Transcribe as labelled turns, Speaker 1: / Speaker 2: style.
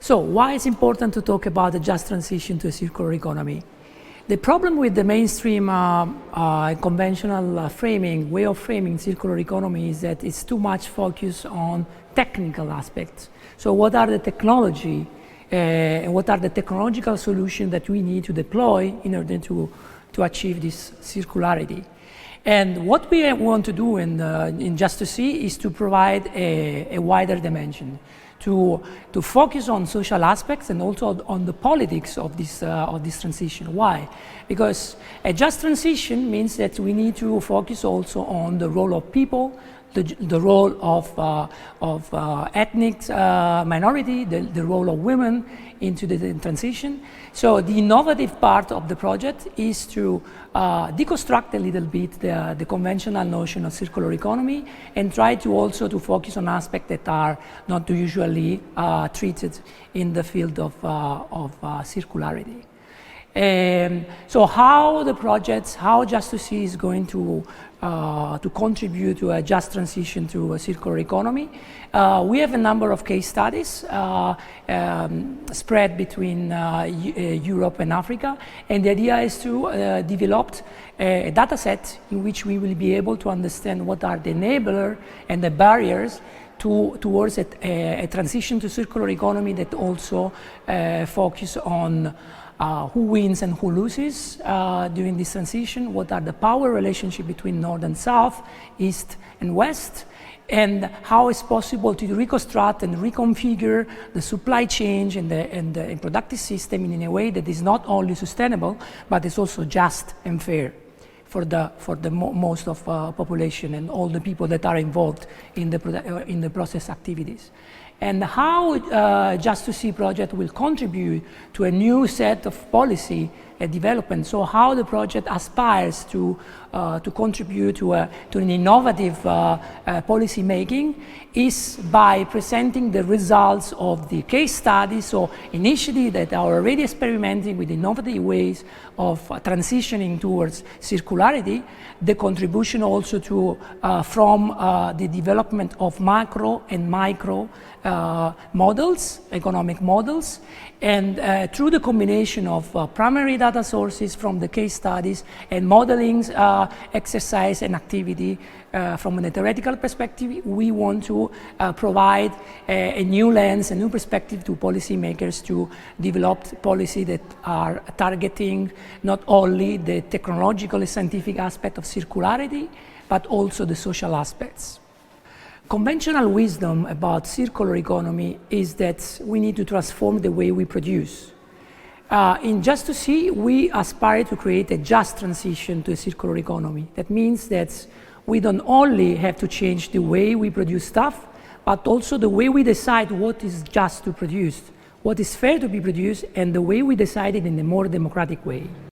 Speaker 1: So why is it important to talk about the just transition to a circular economy? The problem with the mainstream conventional way of framing circular economy is that it's too much focus on technical aspects. So what are the technology and what are the technological solutions that we need to deploy in order to achieve this circularity? And what we want to do in JUST2CE is to provide a wider dimension, to focus on social aspects and also on the politics of this transition. Why? Because a just transition means that we need to focus also on the role of people, the role of ethnic minority, the role of women into the transition. So the innovative part of the project is to deconstruct a little bit the conventional notion of circular economy and try to also to focus on aspects that are not usually treated in the field of circularity. So how the projects, how JUST2CE is going to contribute to a just transition to a circular economy. We have a number of case studies spread between Europe and Africa, and the idea is to develop a data set in which we will be able to understand what are the enablers and the barriers towards a transition to circular economy that also focus on who wins and who loses during this transition, what are the power relationship between North and South, East and West, and how it's possible to reconstruct and reconfigure the supply chain and the productive system in a way that is not only sustainable, but is also just and fair for the most of population and all the people that are involved in the process activities. And how JUST2CE project will contribute to a new set of policy development. So how the project aspires to contribute to an innovative policy making is by presenting the results of the case studies, so initiatives that are already experimenting with innovative ways of transitioning towards circularity, the contribution also to from the development of macro and micro models, economic models, and through the combination of primary data sources from the case studies and modeling exercise and activity from a theoretical perspective, we want to provide a new lens, a new perspective to policymakers to develop policy that are targeting not only the technological and scientific aspect of circularity, but also the social aspects. Conventional wisdom about circular economy is that we need to transform the way we produce. In JUST2CE, we aspire to create a just transition to a circular economy. That means that we don't only have to change the way we produce stuff, but also the way we decide what is just to produce, what is fair to be produced, and the way we decide it in a more democratic way.